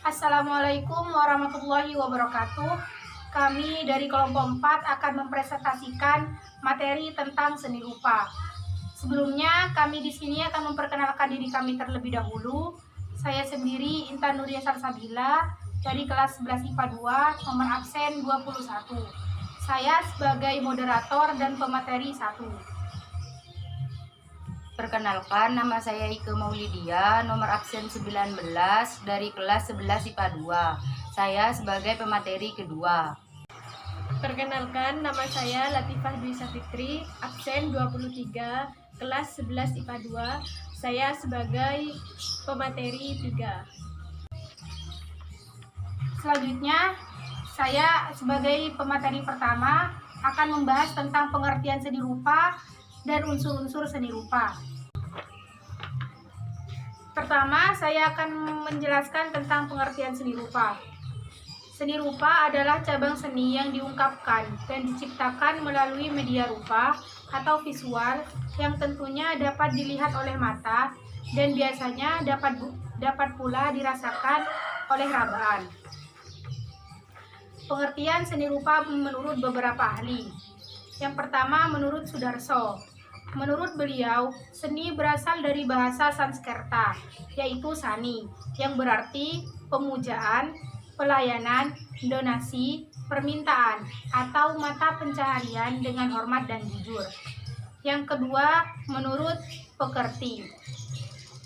Assalamualaikum warahmatullahi wabarakatuh. Kami dari kelompok 4 akan mempresentasikan materi tentang seni rupa. Sebelumnya, kami di sini akan memperkenalkan diri kami terlebih dahulu. Saya sendiri Intan Nuria Salsabila dari kelas 11 IPA 2, nomor absen 21. Saya sebagai moderator dan pemateri 1. Perkenalkan, nama saya Ike Maulidia, nomor absen 19 dari kelas 11 IPA 2. Saya sebagai pemateri kedua. Perkenalkan, nama saya Latifah Dwi Safitri, absen 23, kelas 11 IPA 2. Saya sebagai pemateri 3. Selanjutnya, saya sebagai pemateri pertama akan membahas tentang pengertian seni rupa dan unsur-unsur seni rupa. Pertama, saya akan menjelaskan tentang pengertian seni rupa. Seni rupa adalah cabang seni yang diungkapkan dan diciptakan melalui media rupa atau visual yang tentunya dapat dilihat oleh mata dan biasanya dapat pula dirasakan oleh rabaan. Pengertian seni rupa menurut beberapa ahli. Yang pertama, menurut Sudarso. Menurut beliau, seni berasal dari bahasa Sanskerta, yaitu sani, yang berarti pemujaan, pelayanan, donasi, permintaan, atau mata pencaharian dengan hormat dan jujur. Yang kedua, menurut Pekerti.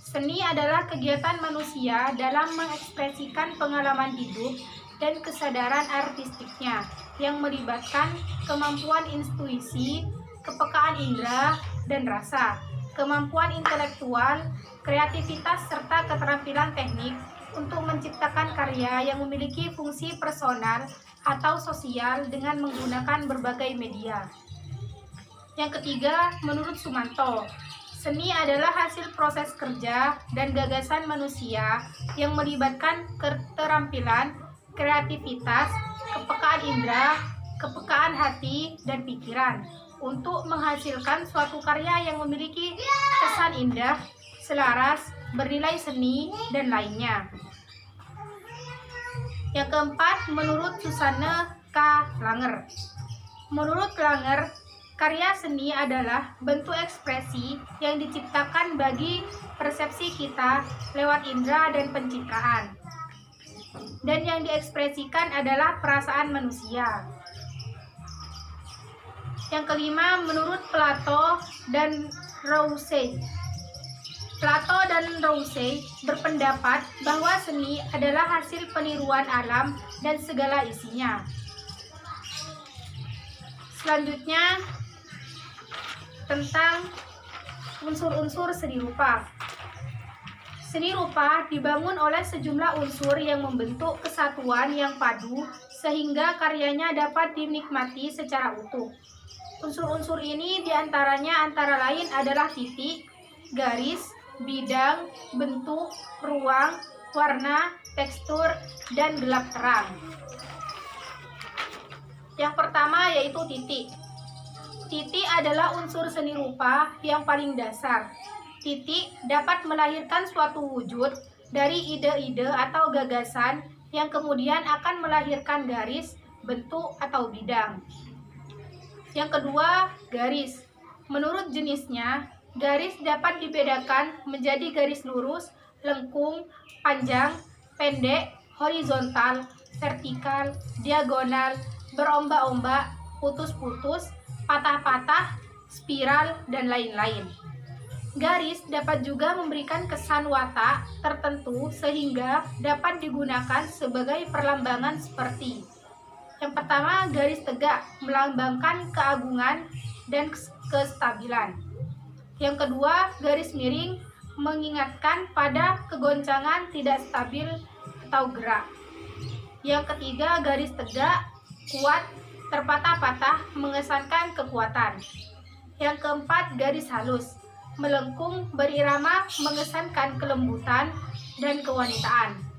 Seni adalah kegiatan manusia dalam mengekspresikan pengalaman hidup dan kesadaran artistiknya yang melibatkan kemampuan intuisi, kepekaan indera dan rasa, kemampuan intelektual, kreativitas, serta keterampilan teknik untuk menciptakan karya yang memiliki fungsi personal atau sosial dengan menggunakan berbagai media. Yang ketiga, menurut Sumanto, seni adalah hasil proses kerja dan gagasan manusia yang melibatkan keterampilan, kreativitas, kepekaan indera, kepekaan hati, dan pikiran untuk menghasilkan suatu karya yang memiliki kesan indah, selaras, bernilai seni, dan lainnya. Yang keempat, menurut Susanne K. Langer. Menurut Langer, karya seni adalah bentuk ekspresi yang diciptakan bagi persepsi kita lewat indera dan pencitraan. Dan yang diekspresikan adalah perasaan manusia. Yang kelima, menurut Plato dan Rousseau. Plato dan Rousseau berpendapat bahwa seni adalah hasil peniruan alam dan segala isinya. Selanjutnya, tentang unsur-unsur seni rupa. Seni rupa dibangun oleh sejumlah unsur yang membentuk kesatuan yang padu sehingga karyanya dapat dinikmati secara utuh. Unsur-unsur ini diantaranya antara lain adalah titik, garis, bidang, bentuk, ruang, warna, tekstur, dan gelap terang. Yang pertama yaitu titik. Titik adalah unsur seni rupa yang paling dasar. Titik dapat melahirkan suatu wujud dari ide-ide atau gagasan yang kemudian akan melahirkan garis, bentuk, atau bidang. Yang kedua, garis. Menurut jenisnya, garis dapat dibedakan menjadi garis lurus, lengkung, panjang, pendek, horizontal, vertikal, diagonal, berombak-ombak, putus-putus, patah-patah, spiral, dan lain-lain. Garis dapat juga memberikan kesan watak tertentu sehingga dapat digunakan sebagai perlambangan seperti: yang pertama, garis tegak melambangkan keagungan dan kestabilan. Yang kedua, garis miring mengingatkan pada kegoncangan tidak stabil atau gerak. Yang ketiga, garis tegak, kuat, terpatah-patah mengesankan kekuatan. Yang keempat, garis halus melengkung berirama mengesankan kelembutan dan kewanitaan.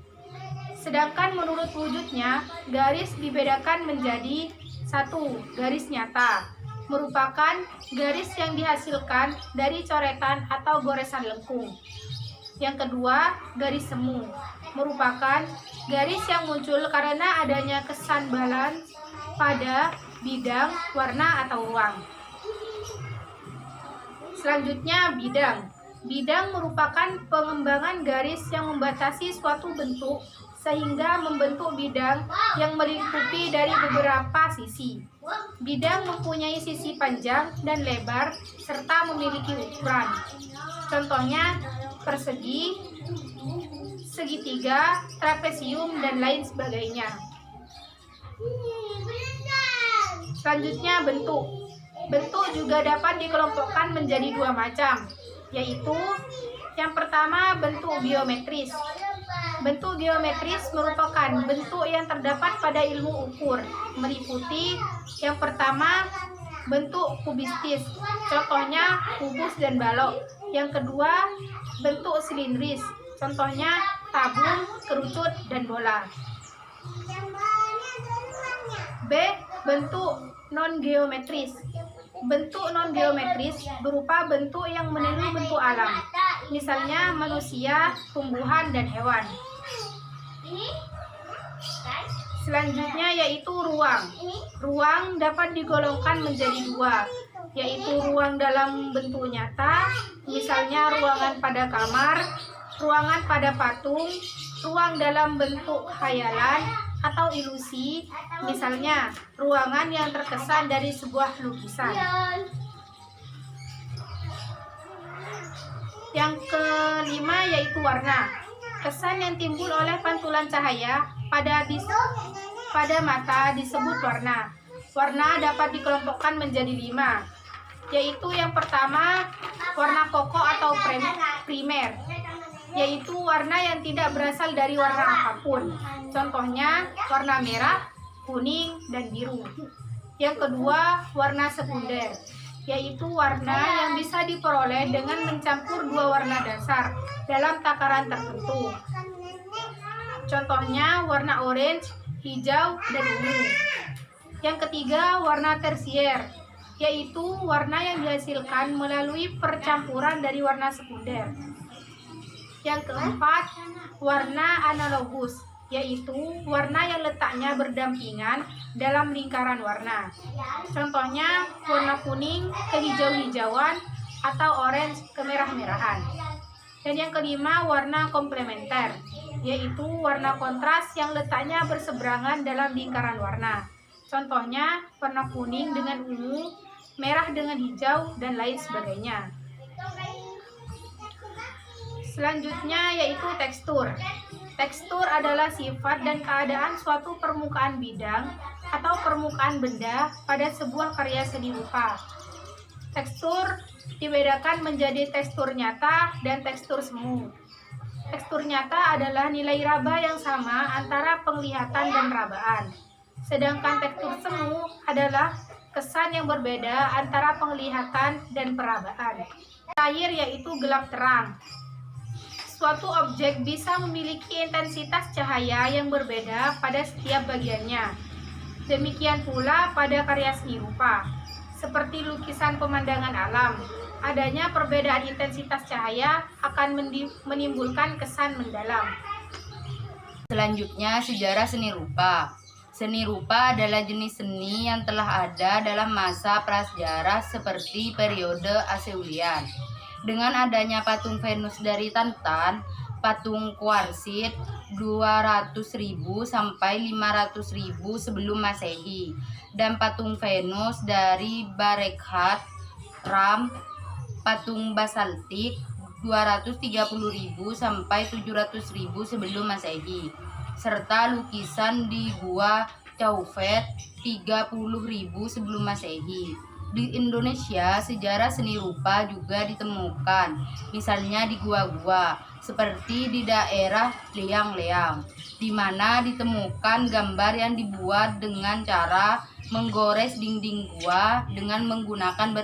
Sedangkan menurut wujudnya, garis dibedakan menjadi: 1. Garis nyata, merupakan garis yang dihasilkan dari coretan atau goresan lengkung. Yang kedua, garis semu merupakan garis yang muncul karena adanya kesan balance pada bidang, warna, atau ruang. Selanjutnya, bidang. Bidang merupakan pengembangan garis yang membatasi suatu bentuk sehingga membentuk bidang yang melingkupi dari beberapa sisi. Bidang mempunyai sisi panjang dan lebar serta memiliki ukuran. Contohnya persegi, segitiga, trapesium, dan lain sebagainya. Selanjutnya, bentuk. Bentuk juga dapat dikelompokkan menjadi dua macam, yaitu yang pertama bentuk geometris. Bentuk geometris merupakan bentuk yang terdapat pada ilmu ukur, meliputi yang pertama bentuk kubistis, contohnya kubus dan balok. Yang kedua bentuk silindris, contohnya tabung, kerucut, dan bola. B. Bentuk non-geometris. Bentuk non-geometris berupa bentuk yang meniru bentuk alam, misalnya manusia, tumbuhan, dan hewan. Selanjutnya yaitu ruang. Ruang dapat digolongkan menjadi dua, yaitu ruang dalam bentuk nyata, misalnya ruangan pada kamar, ruangan pada patung, ruang dalam bentuk khayalan atau ilusi, misalnya ruangan yang terkesan dari sebuah lukisan. Yang kelima yaitu warna. Kesan yang timbul oleh pantulan cahaya pada mata disebut warna. Warna dapat dikelompokkan menjadi 5, yaitu yang pertama warna pokok atau primer, yaitu warna yang tidak berasal dari warna apapun. Contohnya warna merah, kuning, dan biru. Yang kedua, warna sekunder, yaitu warna yang bisa diperoleh dengan mencampur dua warna dasar dalam takaran tertentu. Contohnya warna orange, hijau, dan ungu. Yang ketiga, warna tersier, yaitu warna yang dihasilkan melalui percampuran dari warna sekunder. Yang keempat, warna analogus, yaitu warna yang letaknya berdampingan dalam lingkaran warna. Contohnya warna kuning kehijau-hijauan atau orange kemerah-merahan. Dan yang kelima, warna komplementer, yaitu warna kontras yang letaknya berseberangan dalam lingkaran warna. Contohnya warna kuning dengan ungu, merah dengan hijau, dan lain sebagainya. Selanjutnya yaitu tekstur. Tekstur adalah sifat dan keadaan suatu permukaan bidang atau permukaan benda pada sebuah karya seni rupa. Tekstur dibedakan menjadi tekstur nyata dan tekstur semu. Tekstur nyata adalah nilai raba yang sama antara penglihatan dan rabaan. Sedangkan tekstur semu adalah kesan yang berbeda antara penglihatan dan perabaan. Terakhir yaitu gelap terang. Suatu objek bisa memiliki intensitas cahaya yang berbeda pada setiap bagiannya. Demikian pula pada karya seni rupa, seperti lukisan pemandangan alam. Adanya perbedaan intensitas cahaya akan menimbulkan kesan mendalam. Selanjutnya, sejarah seni rupa. Seni rupa adalah jenis seni yang telah ada dalam masa prasejarah seperti periode Aseolian. Dengan adanya patung Venus dari Tantan, patung kuarsit 200.000 sampai 500.000 sebelum Masehi, dan patung Venus dari Barekhat, Ram, patung basaltik 230.000 sampai 700.000 sebelum Masehi, serta lukisan di Gua Chaufet 30.000 sebelum Masehi. Di Indonesia, sejarah seni rupa juga ditemukan, misalnya di gua-gua, seperti di daerah Leang-Leang, di mana ditemukan gambar yang dibuat dengan cara menggores dinding gua dengan menggunakan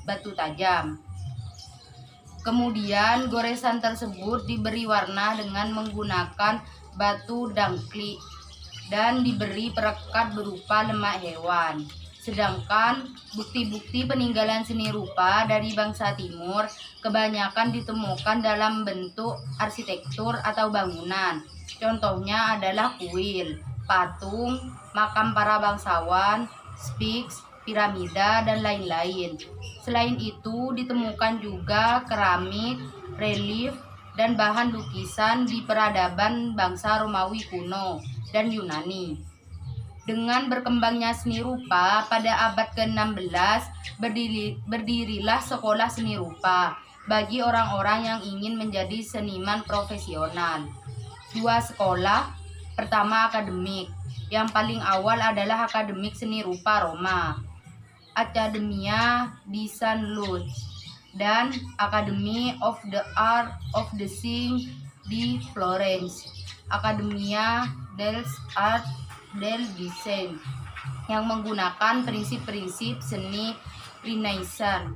batu tajam. Kemudian, goresan tersebut diberi warna dengan menggunakan batu dangklik dan diberi perekat berupa lemak hewan. Sedangkan bukti-bukti peninggalan seni rupa dari bangsa timur kebanyakan ditemukan dalam bentuk arsitektur atau bangunan. Contohnya adalah kuil, patung, makam para bangsawan, sphinx, piramida, dan lain-lain. Selain itu, ditemukan juga keramik, relief, dan bahan lukisan di peradaban bangsa Romawi kuno dan Yunani. Dengan berkembangnya seni rupa pada abad ke-16, berdirilah sekolah seni rupa bagi orang-orang yang ingin menjadi seniman profesional. Dua sekolah, pertama akademik, yang paling awal adalah Akademik Seni Rupa Roma, Accademia di San Luce, dan Academy of the Art of the Sing di Florence, Accademia delle Arti del Design, yang menggunakan prinsip-prinsip seni Renaissance.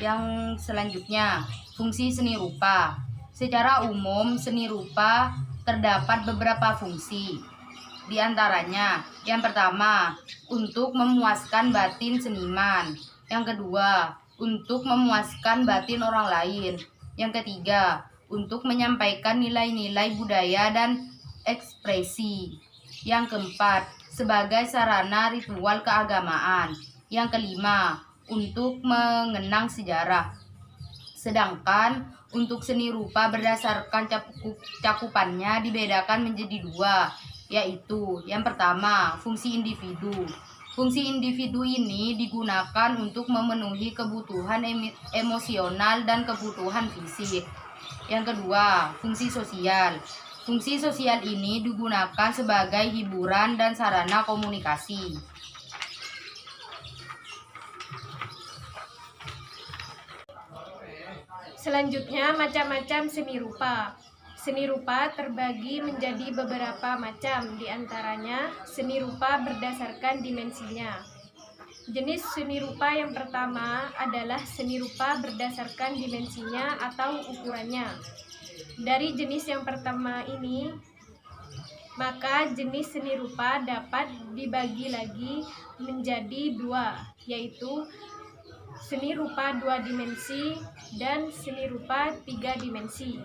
Yang selanjutnya, fungsi seni rupa. Secara umum, seni rupa terdapat beberapa fungsi. Di antaranya, yang pertama, untuk memuaskan batin seniman. Yang kedua, untuk memuaskan batin orang lain. Yang ketiga, untuk menyampaikan nilai-nilai budaya dan ekspresi. Yang keempat, sebagai sarana ritual keagamaan. Yang kelima, untuk mengenang sejarah. Sedangkan untuk seni rupa berdasarkan cakupannya dibedakan menjadi dua, yaitu yang pertama, fungsi individu. Fungsi individu ini digunakan untuk memenuhi kebutuhan emosional dan kebutuhan fisik. Yang kedua, fungsi sosial. Fungsi sosial ini digunakan sebagai hiburan dan sarana komunikasi. Selanjutnya, macam-macam seni rupa. Seni rupa terbagi menjadi beberapa macam, di antaranya seni rupa berdasarkan dimensinya. Jenis seni rupa yang pertama adalah seni rupa berdasarkan dimensinya atau ukurannya. Dari jenis yang pertama ini, maka jenis seni rupa dapat dibagi lagi menjadi dua, yaitu seni rupa 2 dimensi dan seni rupa 3 dimensi.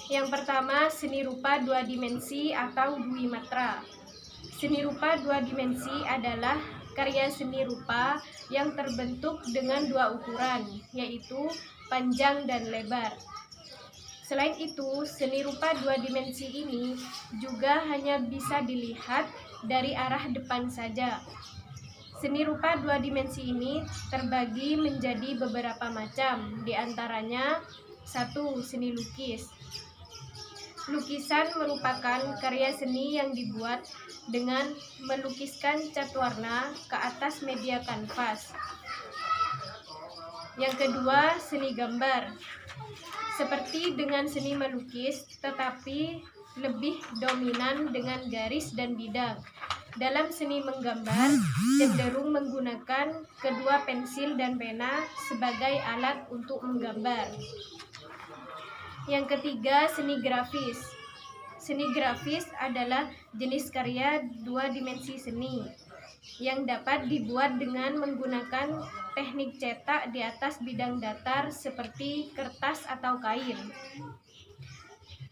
Yang pertama, seni rupa 2 dimensi atau Dwimatra. Seni rupa 2 dimensi adalah karya seni rupa yang terbentuk dengan dua ukuran, yaitu panjang dan lebar. Selain itu, seni rupa 2 dimensi ini juga hanya bisa dilihat dari arah depan saja. Seni rupa 2 dimensi ini terbagi menjadi beberapa macam, di antaranya 1. Seni lukis. Lukisan merupakan karya seni yang dibuat dengan melukiskan cat warna ke atas media kanvas. Yang kedua, seni gambar. Seperti dengan seni melukis, tetapi lebih dominan dengan garis dan bidang. Dalam seni menggambar, cenderung menggunakan kedua pensil dan pena sebagai alat untuk menggambar. Yang ketiga, seni grafis. Seni grafis adalah jenis karya 2 dimensi seni yang dapat dibuat dengan menggunakan teknik cetak di atas bidang datar seperti kertas atau kain.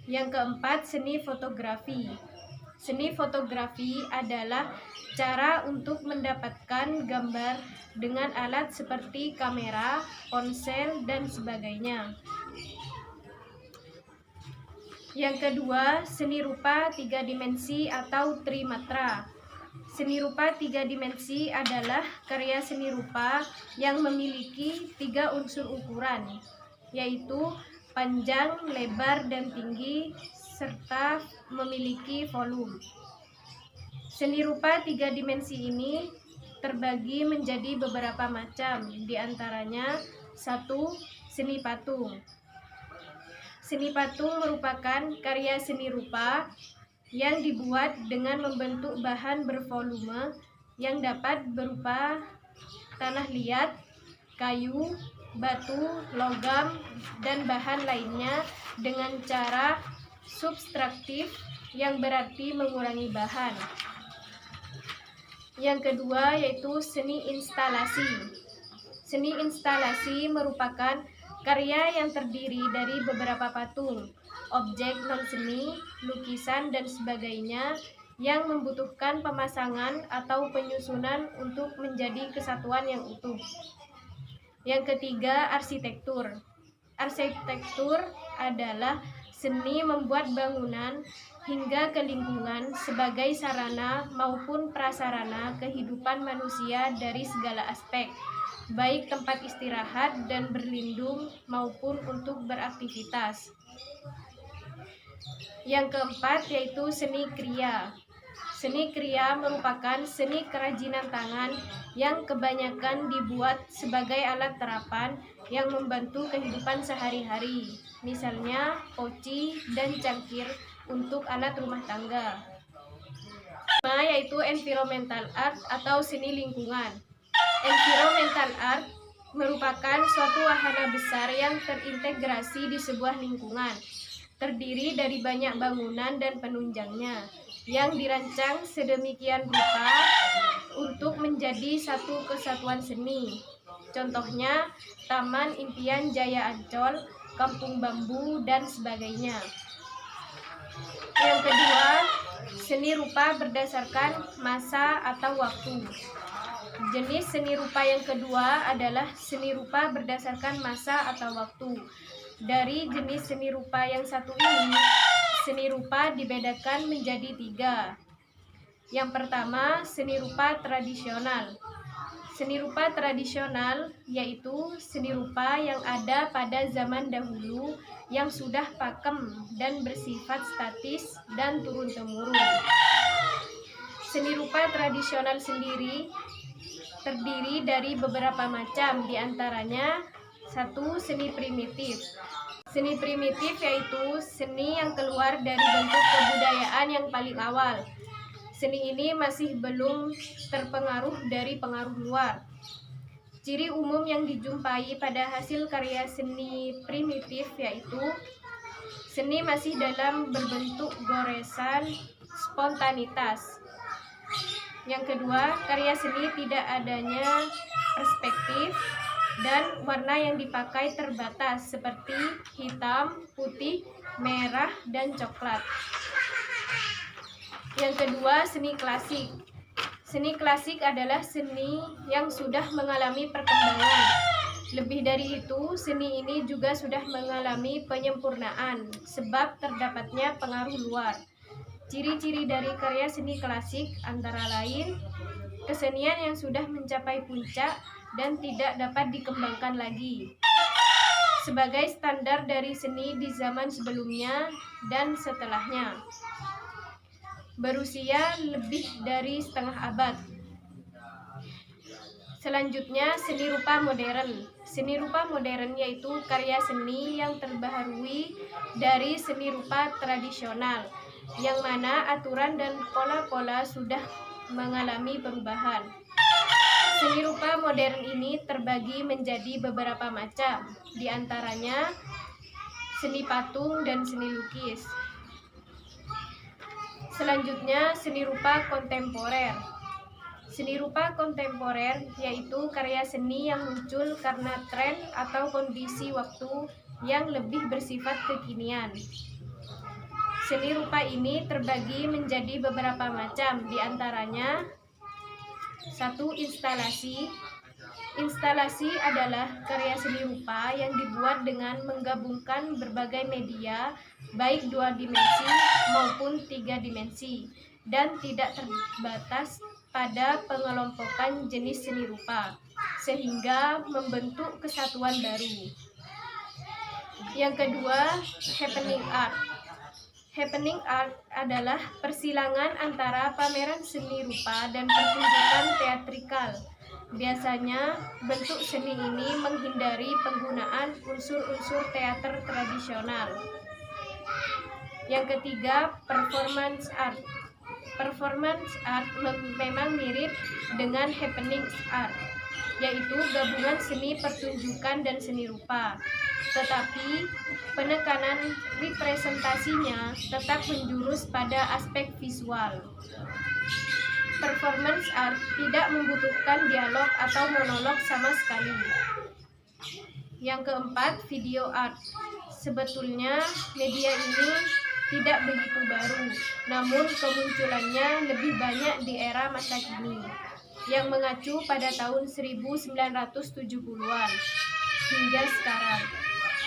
Yang keempat, seni fotografi. Seni fotografi adalah cara untuk mendapatkan gambar dengan alat seperti kamera, ponsel, dan sebagainya. Yang kedua, seni rupa 3 dimensi atau Trimatra. Seni rupa 3 dimensi adalah karya seni rupa yang memiliki 3 unsur ukuran, yaitu panjang, lebar, dan tinggi, serta memiliki volume. Seni rupa 3 dimensi ini terbagi menjadi beberapa macam, di antaranya 1. Seni patung. Seni patung merupakan karya seni rupa yang dibuat dengan membentuk bahan bervolume yang dapat berupa tanah liat, kayu, batu, logam, dan bahan lainnya dengan cara subtraktif yang berarti mengurangi bahan. Yang kedua yaitu seni instalasi. Seni instalasi merupakan karya yang terdiri dari beberapa patung, objek non-seni, lukisan, dan sebagainya yang membutuhkan pemasangan atau penyusunan untuk menjadi kesatuan yang utuh. Yang ketiga, arsitektur. Arsitektur adalah seni membuat bangunan hingga ke lingkungan sebagai sarana maupun prasarana kehidupan manusia dari segala aspek, baik tempat istirahat dan berlindung maupun untuk beraktivitas. Yang keempat yaitu seni kriya. Seni kriya merupakan seni kerajinan tangan yang kebanyakan dibuat sebagai alat terapan yang membantu kehidupan sehari-hari, misalnya poci dan cangkir untuk alat rumah tangga. Yaitu environmental art atau seni lingkungan. Environmental art merupakan suatu wahana besar yang terintegrasi di sebuah lingkungan, terdiri dari banyak bangunan dan penunjangnya, yang dirancang sedemikian rupa untuk menjadi satu kesatuan seni. Contohnya, Taman Impian Jaya Ancol, Kampung Bambu, dan sebagainya. Yang kedua, seni rupa berdasarkan masa atau waktu. Jenis seni rupa yang kedua adalah seni rupa berdasarkan masa atau waktu. Dari jenis seni rupa yang satu ini, seni rupa dibedakan menjadi 3. Yang pertama, seni rupa tradisional. Seni rupa tradisional yaitu seni rupa yang ada pada zaman dahulu yang sudah pakem dan bersifat statis dan turun-temurun. Seni rupa tradisional sendiri terdiri dari beberapa macam, diantaranya 1. Seni primitif. Seni primitif yaitu seni yang keluar dari bentuk kebudayaan yang paling awal. Seni ini masih belum terpengaruh dari pengaruh luar. Ciri umum yang dijumpai pada hasil karya seni primitif yaitu seni masih dalam berbentuk goresan, spontanitas. Yang kedua, karya seni tidak adanya perspektif dan warna yang dipakai terbatas seperti hitam, putih, merah, dan coklat. Yang kedua, seni klasik. Seni klasik adalah seni yang sudah mengalami perkembangan. Lebih dari itu, seni ini juga sudah mengalami penyempurnaan sebab terdapatnya pengaruh luar. Ciri-ciri dari karya seni klasik antara lain kesenian yang sudah mencapai puncak dan tidak dapat dikembangkan lagi, sebagai standar dari seni di zaman sebelumnya dan setelahnya. Berusia lebih dari setengah abad. Selanjutnya, seni rupa modern. Seni rupa modern yaitu karya seni yang terbaharui dari seni rupa tradisional, yang mana aturan dan pola-pola sudah mengalami perubahan. Seni rupa modern ini terbagi menjadi beberapa macam, diantaranya seni patung dan seni lukis. Selanjutnya, seni rupa kontemporer. Seni rupa kontemporer yaitu karya seni yang muncul karena tren atau kondisi waktu yang lebih bersifat kekinian. Seni rupa ini terbagi menjadi beberapa macam, diantaranya 1. Instalasi. Instalasi adalah karya seni rupa yang dibuat dengan menggabungkan berbagai media, baik 2 dimensi maupun 3 dimensi, dan tidak terbatas pada pengelompokan jenis seni rupa, sehingga membentuk kesatuan baru. Yang kedua, happening art. Happening art adalah persilangan antara pameran seni rupa dan pertunjukan teatrikal. Biasanya, bentuk seni ini menghindari penggunaan unsur-unsur teater tradisional. Yang ketiga, performance art. Performance art memang mirip dengan happening art, yaitu gabungan seni pertunjukan dan seni rupa. Tetapi, penekanan representasinya tetap menjurus pada aspek visual. Performance art tidak membutuhkan dialog atau monolog sama sekali. Yang keempat, video art. Sebetulnya media ini tidak begitu baru, namun kemunculannya lebih banyak di era masa kini, yang mengacu pada tahun 1970-an hingga sekarang.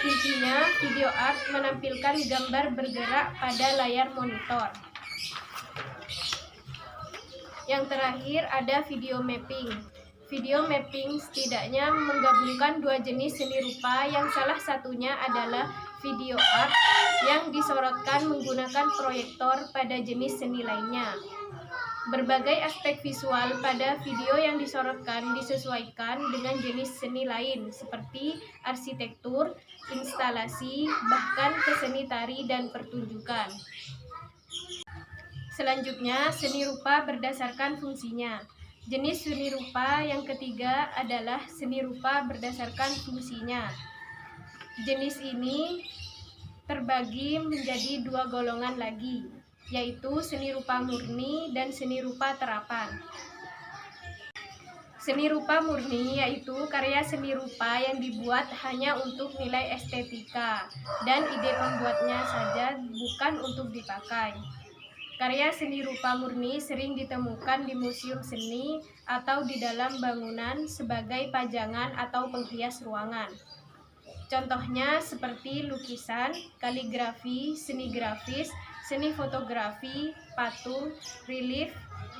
Intinya, video art menampilkan gambar bergerak pada layar monitor. Yang terakhir ada video mapping. Video mapping setidaknya menggabungkan dua jenis seni rupa yang salah satunya adalah video art yang disorotkan menggunakan proyektor pada jenis seni lainnya. Berbagai aspek visual pada video yang disorotkan disesuaikan dengan jenis seni lain seperti arsitektur, instalasi, bahkan ke seni tari dan pertunjukan. Selanjutnya, seni rupa berdasarkan fungsinya. Jenis seni rupa yang ketiga adalah seni rupa berdasarkan fungsinya. Jenis ini terbagi menjadi dua golongan lagi, yaitu seni rupa murni dan seni rupa terapan. Seni rupa murni yaitu karya seni rupa yang dibuat hanya untuk nilai estetika dan ide pembuatnya saja, bukan untuk dipakai. Karya seni rupa murni sering ditemukan di museum seni atau di dalam bangunan sebagai pajangan atau penghias ruangan. Contohnya seperti lukisan, kaligrafi, seni grafis, seni fotografi, patung, relief,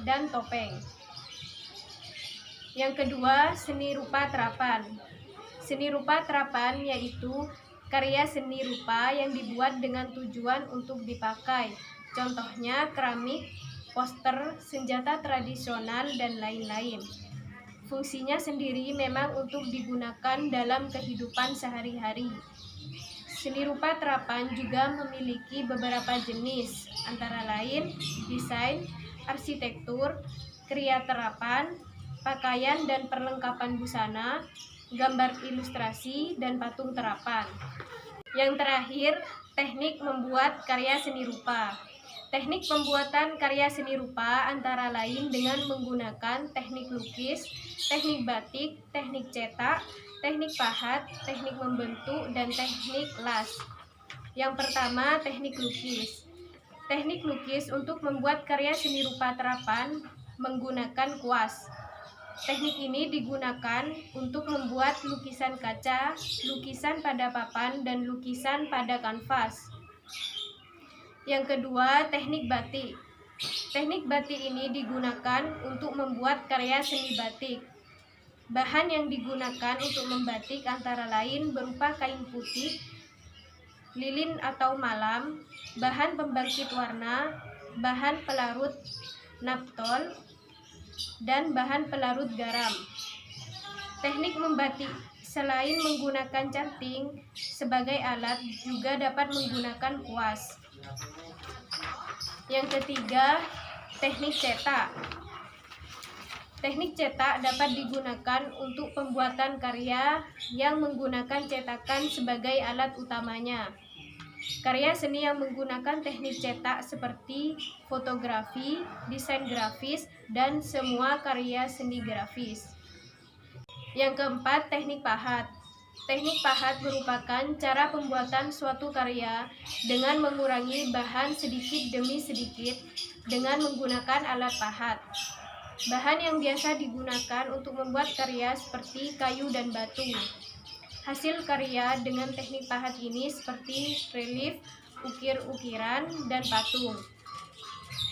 dan topeng. Yang kedua, seni rupa terapan. Seni rupa terapan yaitu karya seni rupa yang dibuat dengan tujuan untuk dipakai. Contohnya keramik, poster, senjata tradisional, dan lain-lain. Fungsinya sendiri memang untuk digunakan dalam kehidupan sehari-hari. Seni rupa terapan juga memiliki beberapa jenis, antara lain desain, arsitektur, kriya terapan, pakaian dan perlengkapan busana, gambar ilustrasi, dan patung terapan. Yang terakhir, teknik membuat karya seni rupa. Teknik pembuatan karya seni rupa antara lain dengan menggunakan teknik lukis, teknik batik, teknik cetak, teknik pahat, teknik membentuk, dan teknik las. Yang pertama, teknik lukis. Teknik lukis untuk membuat karya seni rupa terapan menggunakan kuas. Teknik ini digunakan untuk membuat lukisan kaca, lukisan pada papan, dan lukisan pada kanvas. Yang kedua, teknik batik. Teknik batik ini digunakan untuk membuat karya seni batik. Bahan yang digunakan untuk membatik antara lain berupa kain putih, lilin atau malam, bahan pembangkit warna, bahan pelarut naptol, dan bahan pelarut garam. Teknik membatik selain menggunakan canting sebagai alat juga dapat menggunakan kuas. Yang ketiga, teknik cetak. Teknik cetak dapat digunakan untuk pembuatan karya yang menggunakan cetakan sebagai alat utamanya. Karya seni yang menggunakan teknik cetak seperti fotografi, desain grafis, dan semua karya seni grafis. Yang keempat, teknik pahat. Teknik pahat merupakan cara pembuatan suatu karya dengan mengurangi bahan sedikit demi sedikit dengan menggunakan alat pahat. Bahan yang biasa digunakan untuk membuat karya seperti kayu dan batu. Hasil karya dengan teknik pahat ini seperti relief, ukir-ukiran, dan patung.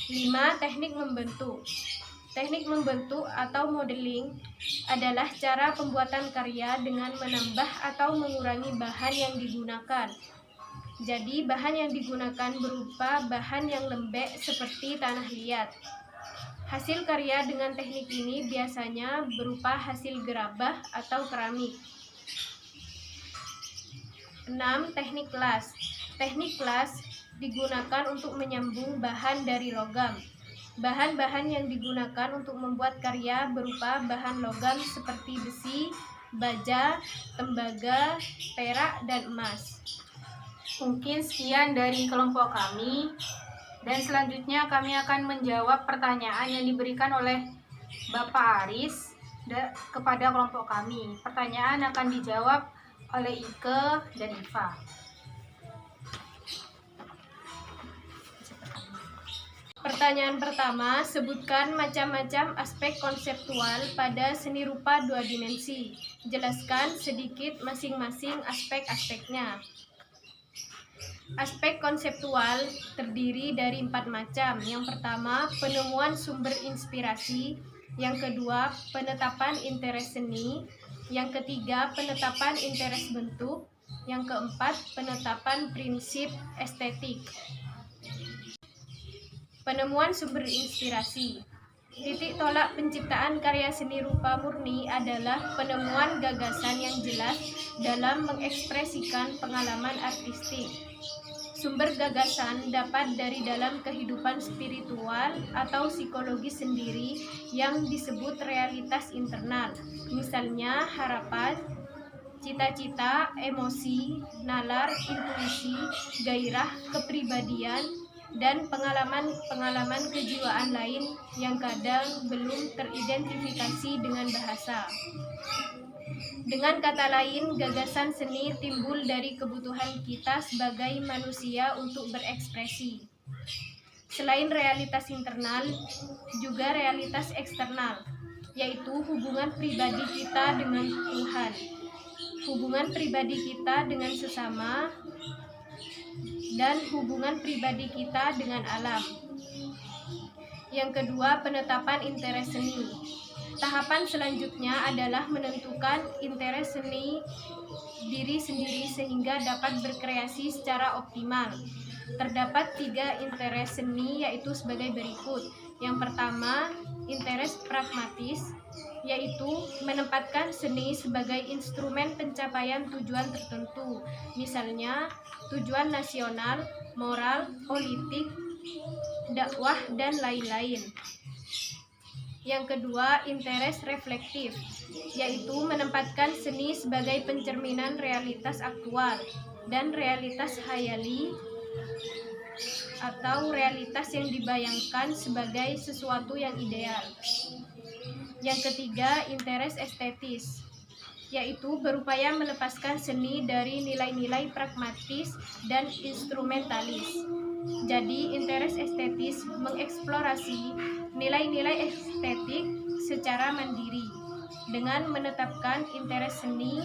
5. Teknik membentuk. Teknik membentuk atau modeling adalah cara pembuatan karya dengan menambah atau mengurangi bahan yang digunakan. Jadi, bahan yang digunakan berupa bahan yang lembek seperti tanah liat. Hasil karya dengan teknik ini biasanya berupa hasil gerabah atau keramik. 6. Teknik las. Teknik las digunakan untuk menyambung bahan dari logam. Bahan-bahan yang digunakan untuk membuat karya berupa bahan logam seperti besi, baja, tembaga, perak, dan emas. Mungkin sekian dari kelompok kami. Dan selanjutnya kami akan menjawab pertanyaan yang diberikan oleh Bapak Aris kepada kelompok kami. Pertanyaan akan dijawab oleh Ike dan Iva. Pertanyaan pertama, sebutkan macam-macam aspek konseptual pada seni rupa dua dimensi. Jelaskan sedikit masing-masing aspek-aspeknya. Aspek konseptual terdiri dari 4 macam. Yang pertama, penemuan sumber inspirasi. Yang kedua, penetapan interes seni. Yang ketiga, penetapan interes bentuk. Yang keempat, penetapan prinsip estetik. Penemuan sumber inspirasi. Titik tolak penciptaan karya seni rupa murni adalah penemuan gagasan yang jelas dalam mengekspresikan pengalaman artistik. Sumber gagasan dapat dari dalam kehidupan spiritual atau psikologis sendiri yang disebut realitas internal, misalnya harapan, cita-cita, emosi, nalar, intuisi, gairah, kepribadian, dan pengalaman-pengalaman kejiwaan lain yang kadang belum teridentifikasi dengan bahasa. Dengan kata lain, gagasan seni timbul dari kebutuhan kita sebagai manusia untuk berekspresi. Selain realitas internal, juga realitas eksternal, yaitu hubungan pribadi kita dengan Tuhan, hubungan pribadi kita dengan sesama, dan hubungan pribadi kita dengan alam. Yang kedua, penetapan interes seni. Tahapan selanjutnya adalah menentukan interes seni diri sendiri sehingga dapat berkreasi secara optimal. Terdapat 3 interes seni, yaitu sebagai berikut. Yang pertama, interes pragmatis, yaitu menempatkan seni sebagai instrumen pencapaian tujuan tertentu, misalnya tujuan nasional, moral, politik, dakwah, dan lain-lain. Yang kedua, interes reflektif, yaitu menempatkan seni sebagai pencerminan realitas aktual dan realitas khayali atau realitas yang dibayangkan sebagai sesuatu yang ideal. Yang ketiga, interes estetis, yaitu berupaya melepaskan seni dari nilai-nilai pragmatis dan instrumentalis. Jadi, interes estetis mengeksplorasi nilai-nilai estetik secara mandiri. Dengan menetapkan interes seni,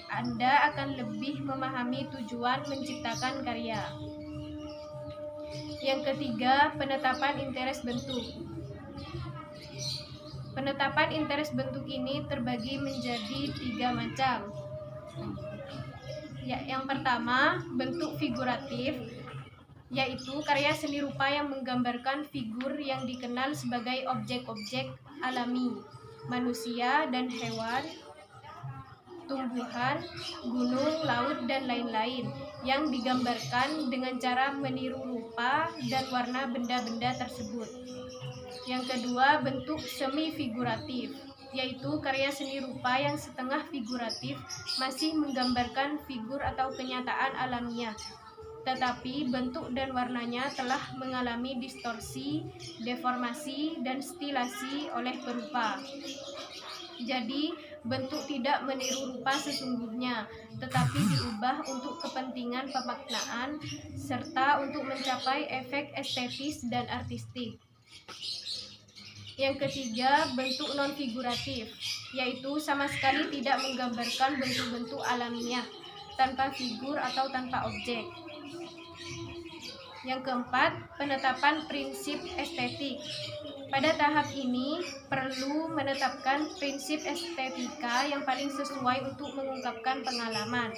Anda akan lebih memahami tujuan menciptakan karya. Yang ketiga, penetapan interes bentuk. Penetapan interes bentuk ini terbagi menjadi 3 macam. Yang pertama, bentuk figuratif, yaitu karya seni rupa yang menggambarkan figur yang dikenal sebagai objek-objek alami, manusia dan hewan, tumbuhan, gunung, laut, dan lain-lain, yang digambarkan dengan cara meniru rupa dan warna benda-benda tersebut. Yang kedua, bentuk semi-figuratif, yaitu karya seni rupa yang setengah figuratif, masih menggambarkan figur atau kenyataan alamiah, tetapi bentuk dan warnanya telah mengalami distorsi, deformasi, dan stilasi oleh perupa. Jadi, bentuk tidak meniru rupa sesungguhnya, tetapi diubah untuk kepentingan pemaknaan, serta untuk mencapai efek estetis dan artistik. Yang ketiga, bentuk non-figuratif, yaitu sama sekali tidak menggambarkan bentuk-bentuk alamiah, tanpa figur atau tanpa objek. Yang keempat, penetapan prinsip estetik. Pada tahap ini, perlu menetapkan prinsip estetika yang paling sesuai untuk mengungkapkan pengalaman.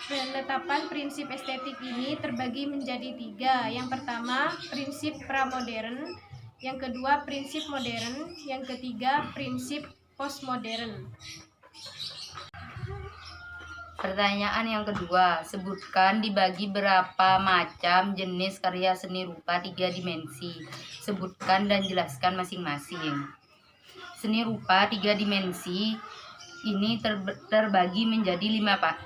Penetapan prinsip estetik ini terbagi menjadi 3. Yang pertama, prinsip pramodern. Yang kedua, prinsip modern. Yang ketiga, prinsip postmodern. Pertanyaan yang kedua, sebutkan dibagi berapa macam jenis karya seni rupa 3 dimensi. Sebutkan dan jelaskan masing-masing. Seni rupa 3 dimensi ini terbagi menjadi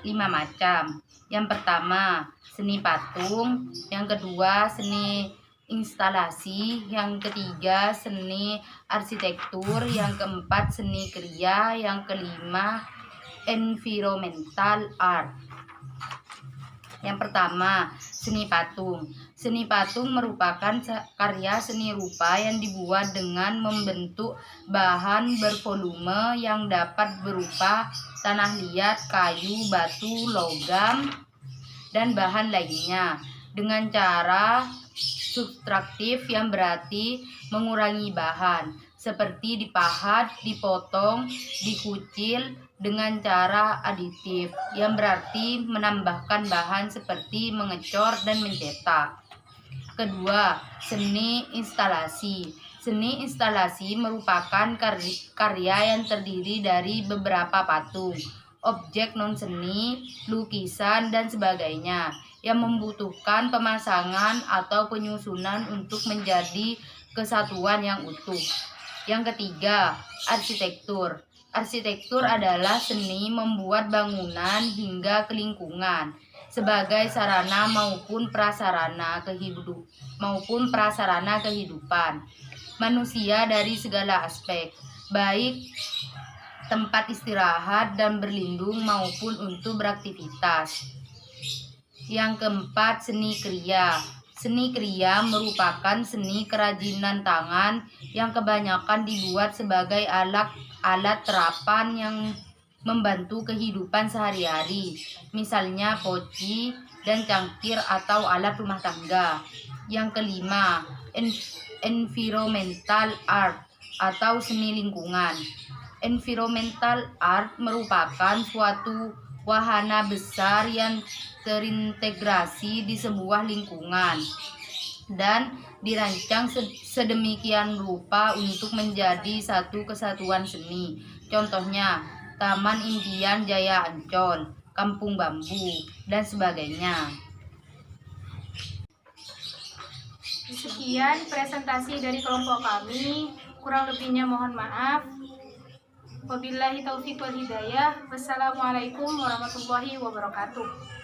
5 macam. Yang pertama, seni patung. Yang kedua, seni instalasi. Yang ketiga, seni arsitektur. Yang keempat, seni kriya. Yang kelima, environmental art. Yang pertama, seni patung. Seni patung merupakan karya seni rupa yang dibuat dengan membentuk bahan bervolume yang dapat berupa tanah liat, kayu, batu, logam, dan bahan lainnya dengan cara subtraktif yang berarti mengurangi bahan, seperti dipahat, dipotong, dikucil dengan cara aditif yang berarti menambahkan bahan seperti mengecor dan mencetak. Kedua, seni instalasi. Seni instalasi merupakan karya yang terdiri dari beberapa patung, objek non-seni, lukisan, dan sebagainya yang membutuhkan pemasangan atau penyusunan untuk menjadi kesatuan yang utuh. Yang ketiga, arsitektur. Arsitektur adalah seni membuat bangunan hingga ke lingkungan sebagai sarana maupun prasarana kehidupan manusia dari segala aspek, baik tempat istirahat dan berlindung maupun untuk beraktivitas. Yang keempat, seni kriya. Seni kriya merupakan seni kerajinan tangan yang kebanyakan dibuat sebagai alat terapan yang membantu kehidupan sehari-hari, misalnya poci dan cangkir atau alat rumah tangga. Yang kelima, environmental art atau seni lingkungan. Environmental art merupakan suatu wahana besar yang terintegrasi di sebuah lingkungan dan dirancang sedemikian rupa untuk menjadi satu kesatuan seni. Contohnya, Taman Impian Jaya Ancol, Kampung Bambu, dan sebagainya. Sekian presentasi dari kelompok kami. Kurang lebihnya mohon maaf. Wabillahi taufiq wal hidayah. Wassalamualaikum warahmatullahi wabarakatuh.